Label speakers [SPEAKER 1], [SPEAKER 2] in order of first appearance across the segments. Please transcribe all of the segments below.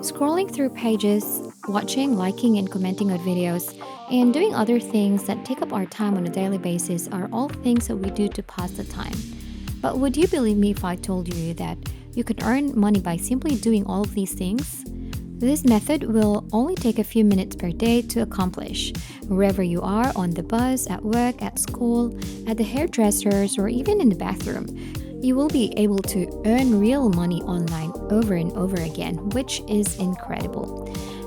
[SPEAKER 1] Scrolling through pages, watching, liking, and commenting on videos, and doing other things that take up our time on a daily basis are all things that we do to pass the time. But would you believe me if I told you that you can earn money by simply doing all of these things? This method will only take a few minutes per day to accomplish. Wherever you are, on the bus, at work, at school, at the hairdressers, or even in the bathroom, you will be able to earn real money online over and over again, which is incredible.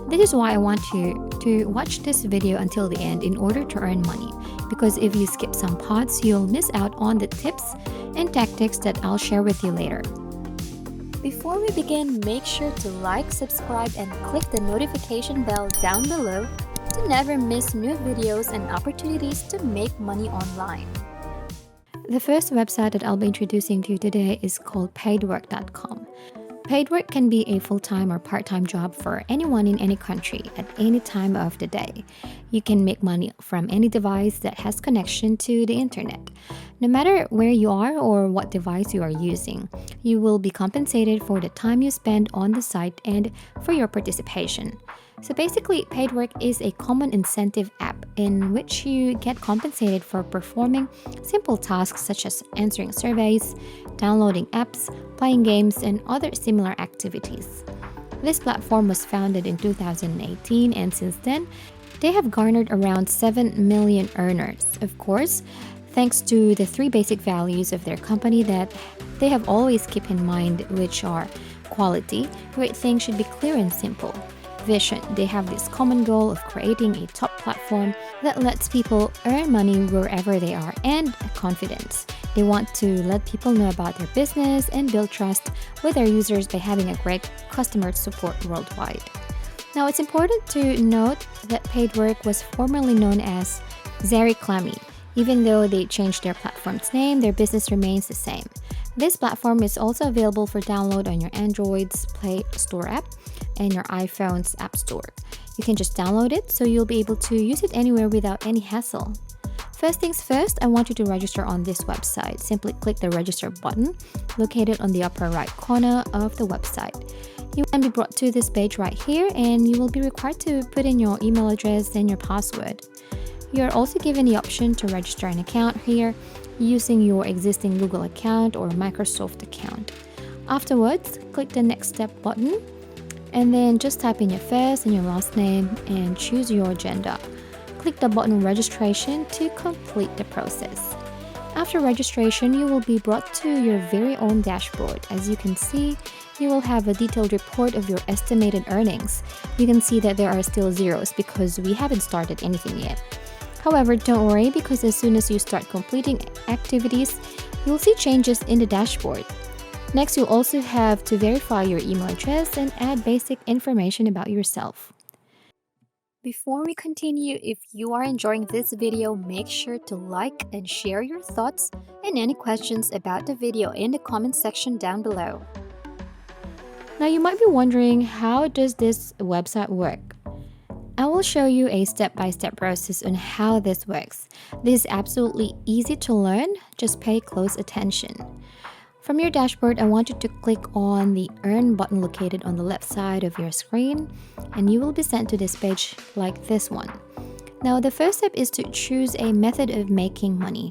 [SPEAKER 1] This is why I want you to watch this video until the end in order to earn money, because if you skip some parts, you'll miss out on the tips and tactics that I'll share with you later. Before we begin, make sure to like, subscribe, and click the notification bell down below to never miss new videos and opportunities to make money online. The first website that I'll be introducing to you today is called paidwork.com. Paid work can be a full-time or part-time job for anyone in any country at any time of the day. You can make money from any device that has connection to the internet. No matter where you are or what device you are using, you will be compensated for the time you spend on the site and for your participation. So basically, Paid Work is a common incentive app in which you get compensated for performing simple tasks such as answering surveys, downloading apps, playing games, and other similar activities. This platform was founded in 2018, and since then, they have garnered around 7 million earners. Of course, thanks to the three basic values of their company that they have always kept in mind, which are quality, great things should be clear and simple. Vision, they have this common goal of creating a top platform that lets people earn money wherever they are, and confidence. They want to let people know about their business and build trust with their users by having a great customer support worldwide. Now, it's important to note that Paid Work was formerly known as Zari Clammy. Even though they changed their platform's name, their business remains the same. This platform is also available for download on your Android's Play Store app and your iPhone's App Store. You can just download it so you'll be able to use it anywhere without any hassle. First things first, I want you to register on this website. Simply click the register button located on the upper right corner of the website. You will then be brought to this page right here, and you will be required to put in your email address and your password. You are also given the option to register an account here using your existing Google account or Microsoft account. Afterwards, click the next step button and then just type in your first and your last name and choose your gender. Click the button registration to complete the process. After registration, you will be brought to your very own dashboard. As you can see, you will have a detailed report of your estimated earnings. You can see that there are still zeros because we haven't started anything yet. However, don't worry, because as soon as you start completing activities, you'll see changes in the dashboard. Next, you'll also have to verify your email address and add basic information about yourself. Before we continue, if you are enjoying this video, make sure to like and share your thoughts and any questions about the video in the comment section down below. Now, you might be wondering, how does this website work? I will show you a step-by-step process on how this works. This is absolutely easy to learn, just pay close attention. From your dashboard, I want you to click on the Earn button located on the left side of your screen, and you will be sent to this page like this one. Now, the first step is to choose a method of making money.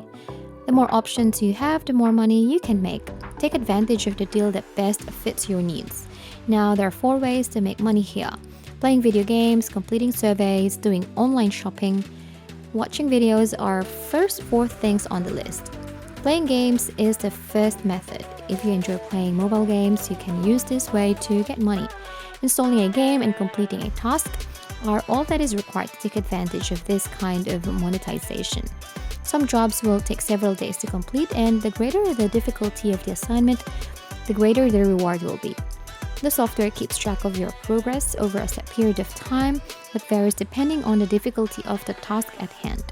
[SPEAKER 1] The more options you have, the more money you can make. Take advantage of the deal that best fits your needs. Now, there are 4 ways to make money here: playing video games, completing surveys, doing online shopping. Watching videos are first 4 things on the list. Playing games is the first method. If you enjoy playing mobile games, you can use this way to get money. Installing a game and completing a task are all that is required to take advantage of this kind of monetization. Some jobs will take several days to complete, and the greater the difficulty of the assignment, the greater the reward will be. The software keeps track of your progress over a set period of time that varies depending on the difficulty of the task at hand.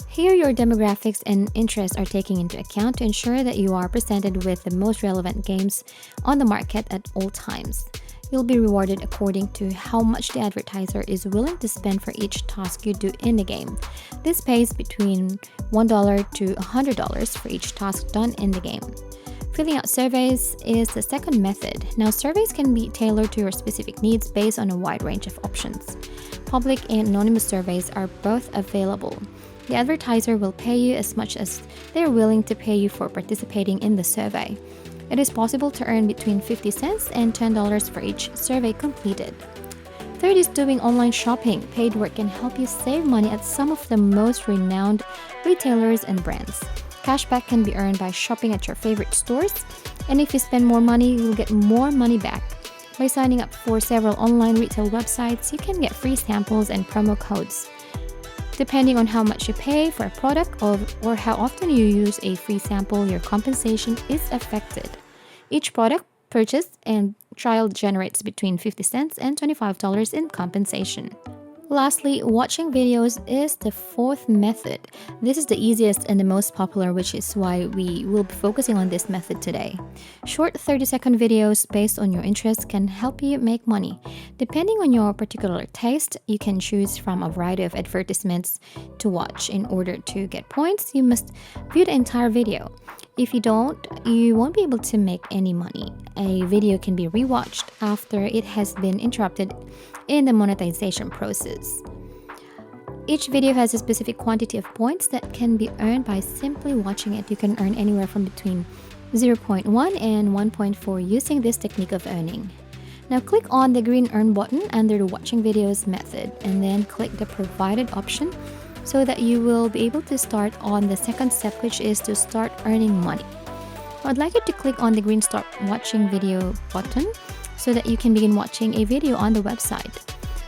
[SPEAKER 1] Here, your demographics and interests are taken into account to ensure that you are presented with the most relevant games on the market at all times. You'll be rewarded according to how much the advertiser is willing to spend for each task you do in the game. This pays between $1 to $100 for each task done in the game. Filling out surveys is the second method. Now, surveys can be tailored to your specific needs based on a wide range of options. Public and anonymous surveys are both available. The advertiser will pay you as much as they are willing to pay you for participating in the survey. It is possible to earn between 50 cents and $10 for each survey completed. Third is doing online shopping. Paid work can help you save money at some of the most renowned retailers and brands. Cashback can be earned by shopping at your favorite stores, and if you spend more money, you will get more money back. By signing up for several online retail websites, you can get free samples and promo codes. Depending on how much you pay for a product or how often you use a free sample, your compensation is affected. Each product purchased and trial generates between 50 cents and $25 in compensation. Lastly, watching videos is the fourth method. This is the easiest and the most popular, which is why we will be focusing on this method today. Short 30-second videos based on your interests can help you make money. Depending on your particular taste, you can choose from a variety of advertisements to watch. In order to get points, you must view the entire video. If you don't, you won't be able to make any money. A video can be rewatched after it has been interrupted in the monetization process. Each video has a specific quantity of points that can be earned by simply watching it. You can earn anywhere from between 0.1 and 1.4 using this technique of earning. Now click on the green earn button under the watching videos method and then click the provided option so that you will be able to start on the second step, which is to start earning money. I'd like you to click on the green start watching video button so that you can begin watching a video on the website.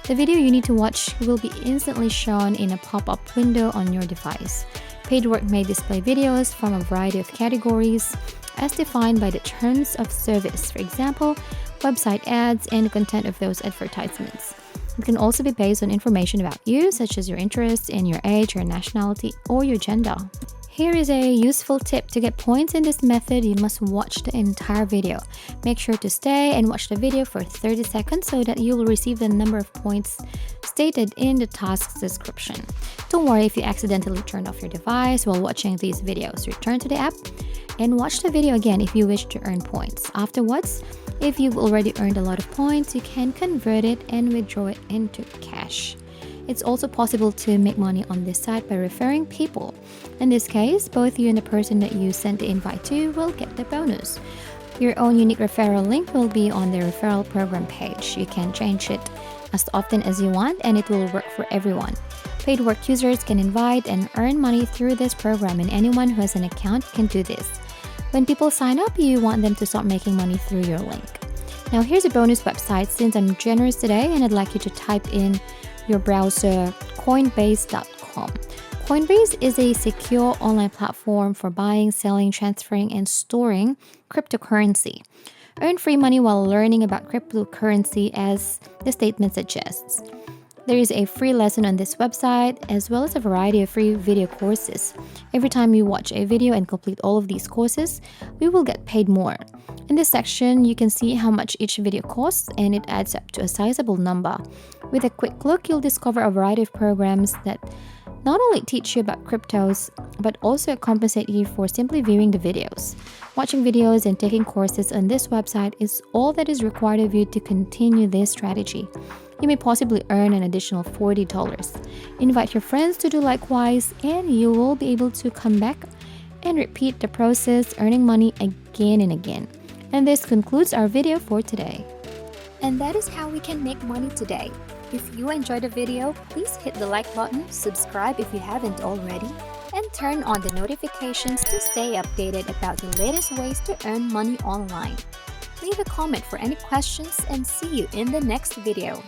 [SPEAKER 1] The video you need to watch will be instantly shown in a pop-up window on your device. Paid work may display videos from a variety of categories as defined by the terms of service, for example, website ads and the content of those advertisements. It can also be based on information about you, such as your interests and your age, your nationality, or your gender. Here is a useful tip. To get points in this method, you must watch the entire video. Make sure to stay and watch the video for 30 seconds so that you will receive the number of points stated in the task's description. Don't worry if you accidentally turn off your device while watching these videos. Return to the app and watch the video again if you wish to earn points. Afterwards, if you've already earned a lot of points, you can convert it and withdraw it into cash. It's also possible to make money on this site by referring people. In this case, both you and the person that you sent the invite to will get the bonus. Your own unique referral link will be on the referral program page. You can change it as often as you want and it will work for everyone. Paid work users can invite and earn money through this program, and anyone who has an account can do this. When people sign up, you want them to start making money through your link. Now here's a bonus website. Since I'm generous today and I'd like you to type in your browser Coinbase.com. Coinbase is a secure online platform for buying, selling, transferring, and storing cryptocurrency. Earn free money while learning about cryptocurrency, as the statement suggests. There is a free lesson on this website, as well as a variety of free video courses. Every time you watch a video and complete all of these courses, we will get paid more. In this section, you can see how much each video costs, and it adds up to a sizable number. With a quick look, you'll discover a variety of programs that not only teach you about cryptos, but also compensate you for simply viewing the videos. Watching videos and taking courses on this website is all that is required of you to continue this strategy. You may possibly earn an additional $40. Invite your friends to do likewise, and you will be able to come back and repeat the process, earning money again and again. And this concludes our video for today.
[SPEAKER 2] And that is how we can make money today. If you enjoyed the video, please hit the like button, subscribe if you haven't already, and turn on the notifications to stay updated about the latest ways to earn money online. Leave a comment for any questions and see you in the next video.